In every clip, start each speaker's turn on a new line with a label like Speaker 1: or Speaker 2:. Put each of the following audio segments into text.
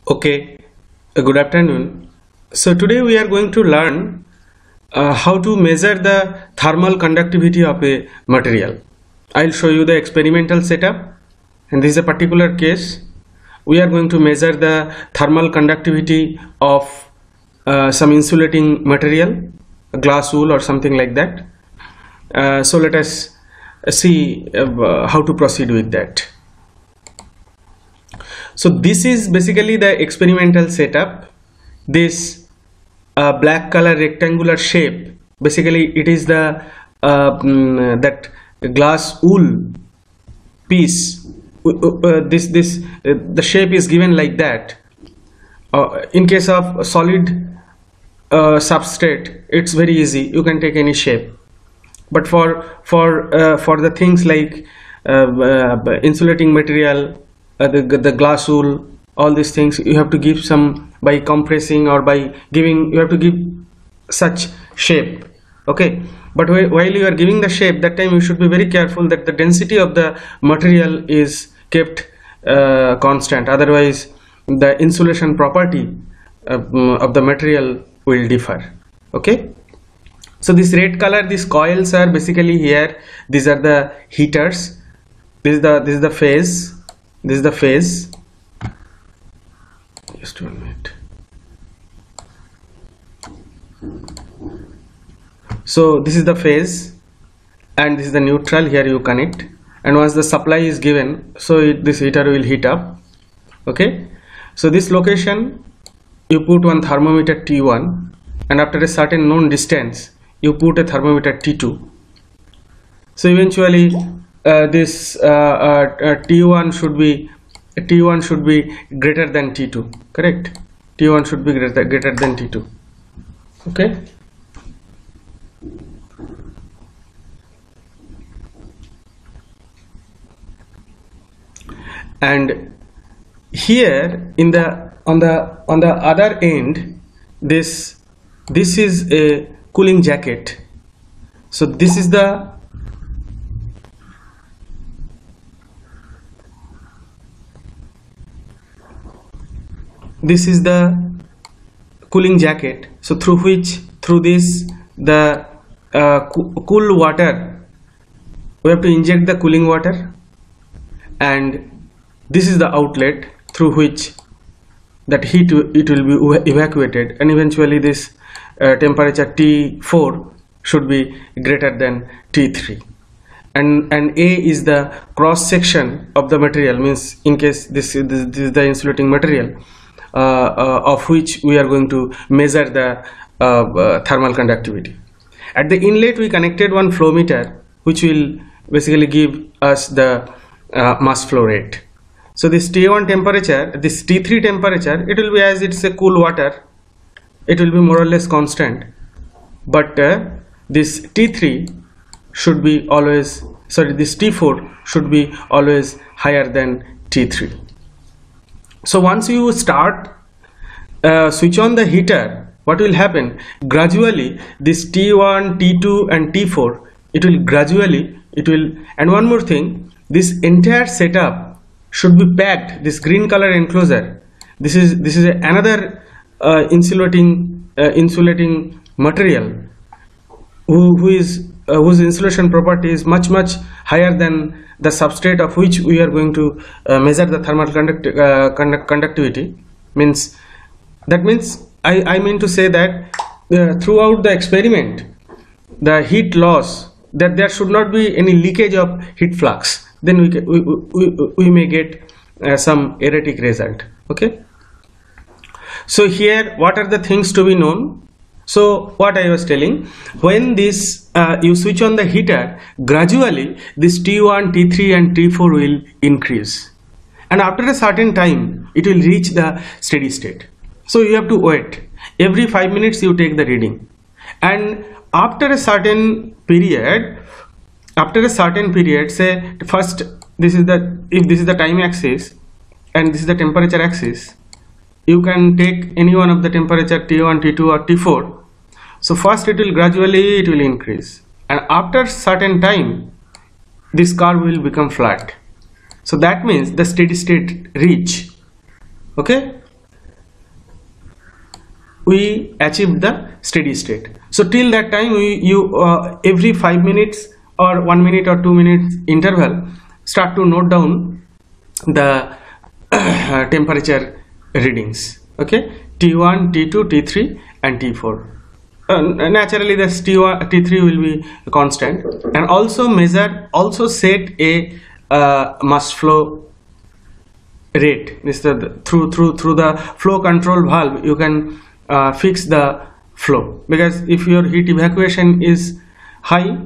Speaker 1: Okay, good afternoon. So today we are going to learn how to measure the thermal conductivity of a material. I'll show you the experimental setup, and this is a particular case. We are going to measure the thermal conductivity of some insulating material, a glass wool or something like that. So let us see how to proceed with that. So this is basically the experimental setup. This black color rectangular shape, basically it is the that glass wool piece. The shape is given like that. In case of solid substrate, it's very easy. You can take any shape. But for the things like insulating material, the glass wool, all these things, you have to give some, by compressing or by giving, you have to give such shape. Okay, but while you are giving the shape, that time you should be very careful that the density of the material is kept constant, otherwise the insulation property of the material will differ. Okay, so this red color, these coils are basically here. These are the heaters. This is the phase. This is the phase. Just 1 minute. So this is the phase, and this is the neutral. Here you connect, and once the supply is given, so this heater will heat up. Okay. So this location, you put one thermometer T1, and after a certain known distance, you put a thermometer T2. So eventually this T1 should be greater than T2, correct? T1 should be greater than T2. Okay. And here in the on the other end, this is a cooling jacket. So this is the cooling jacket. So through this the cool water, we have to inject the cooling water, and this is the outlet through which that heat it will be evacuated, and eventually this temperature T4 should be greater than T3, and A is the cross section of the material, means in case this is the insulating material of which we are going to measure the thermal conductivity. At the inlet we connected one flow meter, which will basically give us the mass flow rate. So this T1 temperature, this T3 temperature, it will be, as it's a cool water, it will be more or less constant, but this T3 should be always, sorry, this T4 should be always higher than T3. So once you start switch on the heater, what will happen? Gradually this T1, T2 and T4, it will, and one more thing, this entire setup should be packed, this green color enclosure, this is another insulating material whose insulation property is much higher than the substrate of which we are going to measure the thermal conductivity. That means I mean to say that throughout the experiment, the heat loss, that there should not be any leakage of heat flux, then we may get some erratic result. Okay, so here what are the things to be known? So what I was telling, when this you switch on the heater, gradually this T1, T3 and T4 will increase, and after a certain time it will reach the steady state. So you have to wait. Every 5 minutes you take the reading, and after a certain period, say first, this is if this is the time axis and this is the temperature axis, you can take any one of the temperature T1, T2 or T4. So first it will gradually increase, and after certain time this curve will become flat. So that means the steady state reach. Okay, we achieved the steady state. So till that time every 5 minutes or 1 minute or 2 minutes interval start to note down the temperature readings. Okay, T1, T2, T3 and T4. Naturally this T1, T3 will be constant, and also set a mass flow rate. This through the flow control valve you can fix the flow, because if your heat evacuation is high,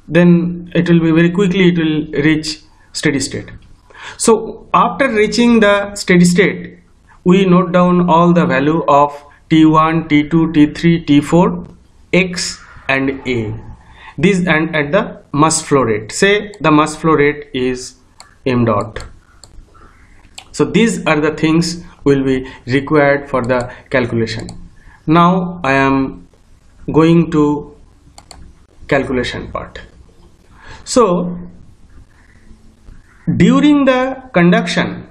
Speaker 1: then it will be very quickly it will reach steady state. So after reaching the steady state, we note down all the value of T1, T2, T3, T4, X and A. These, and at the mass flow rate, say the mass flow rate is m dot. So these are the things will be required for the calculation. Now I am going to calculation part. So during the conduction,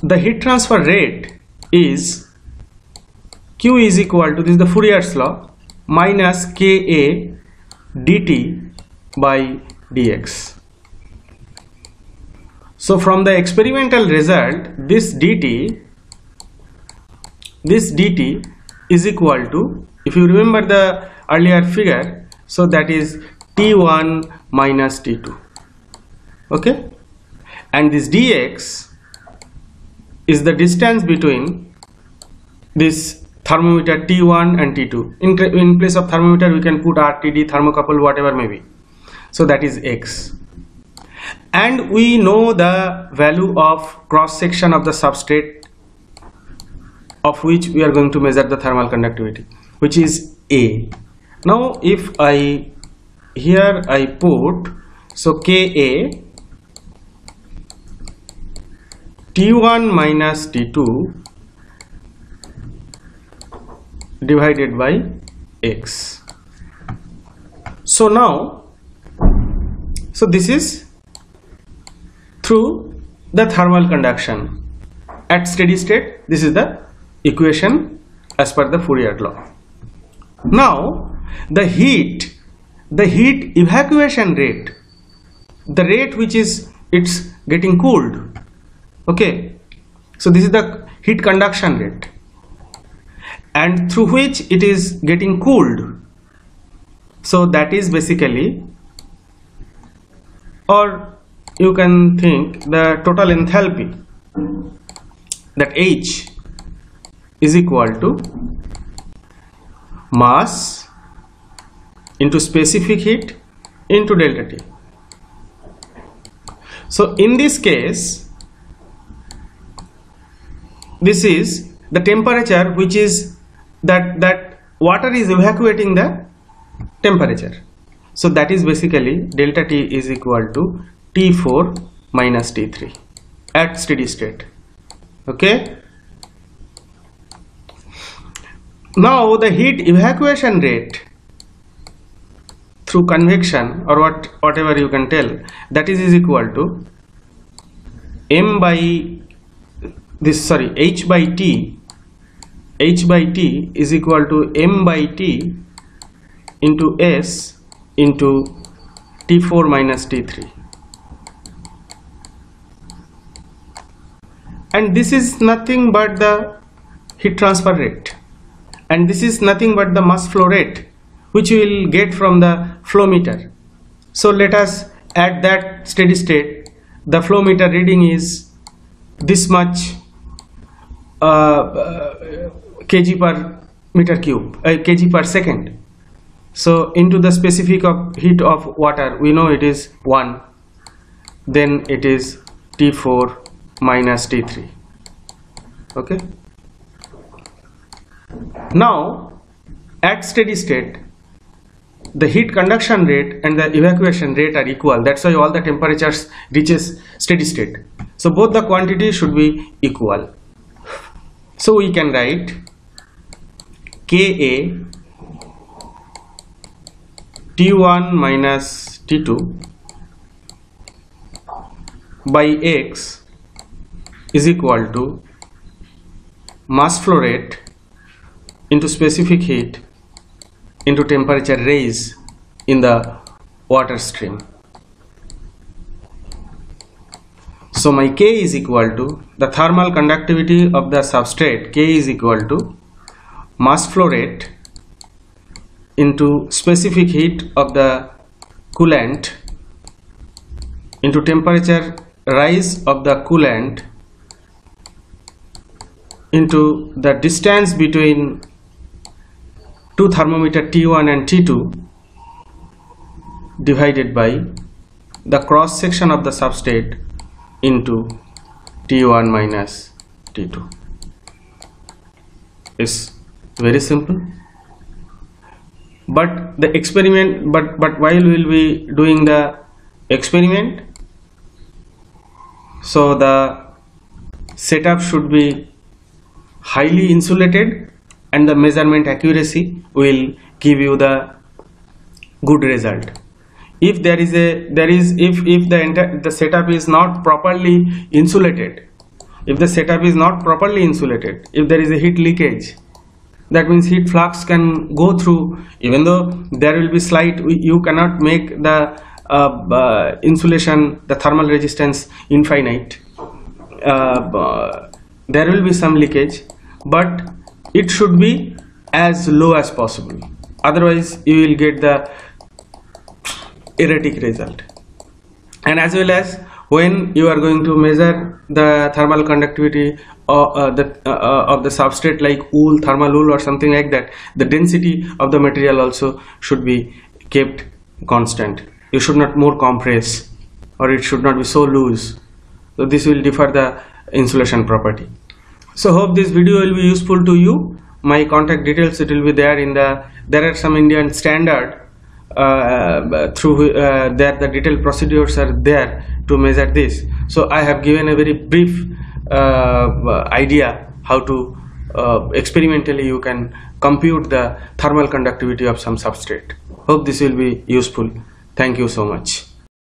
Speaker 1: the heat transfer rate is Q is equal to, this is the Fourier's law, minus Ka dt by dx. So from the experimental result, this dt is equal to, if you remember the earlier figure, so that is T1 minus T2. Okay, and this dx is the distance between this thermometer T1 and T2. In place of thermometer we can put RTD, thermocouple, whatever may be. So that is x. And we know the value of cross section of the substrate of which we are going to measure the thermal conductivity, which is A. Now if I put, so Ka T1 minus T2 divided by x. So now, so this is through the thermal conduction at steady state. This is the equation as per the Fourier law. Now the heat evacuation rate, the rate which is it's getting cooled. Okay, so this is the heat conduction rate, and through which it is getting cooled. So that is basically, or you can think the total enthalpy, that H is equal to mass into specific heat into delta T. So in this case, this is the temperature which is that water is evacuating the temperature. So that is basically delta T is equal to T4 minus T3 at steady state. Okay. Now the heat evacuation rate through convection, or whatever you can tell, that is equal to H by T. H by T is equal to M by T into S into T4 minus T3. And this is nothing but the heat transfer rate, and this is nothing but the mass flow rate which we will get from the flow meter. So let us, at that steady state, the flow meter reading is this much kg per meter cube, kg per second. So into the specific of heat of water, we know it is 1, then it is T4 minus T3. Okay. Now at steady state, the heat conduction rate and the evacuation rate are equal. That's why all the temperatures reaches steady state. So both the quantities should be equal. So we can write Ka T1 minus T2 by X is equal to mass flow rate into specific heat into temperature raise in the water stream. So my K is equal to the thermal conductivity of the substrate. K is equal to mass flow rate into specific heat of the coolant into temperature rise of the coolant into the distance between two thermometer T1 and T2 divided by the cross section of the substrate into T1 minus T2. It's very simple. But the experiment, but while we'll be doing the experiment, so the setup should be highly insulated and the measurement accuracy will give you the good result. If the setup is not properly insulated, if there is a heat leakage, that means heat flux can go through, even though there will be slight, you cannot make the insulation, the thermal resistance infinite. There will be some leakage, but it should be as low as possible. Otherwise, you will get the erratic result. And as well as when you are going to measure the thermal conductivity of the substrate like wool, thermal wool or something like that, the density of the material also should be kept constant. You should not more compress, or it should not be so loose. So this will differ the insulation property. So hope this video will be useful to you. My contact details, it will be there in the, there are some Indian standard through there the detailed procedures are there to measure this. So I have given a very brief idea how to experimentally you can compute the thermal conductivity of some substrate. Hope this will be useful. Thank you so much.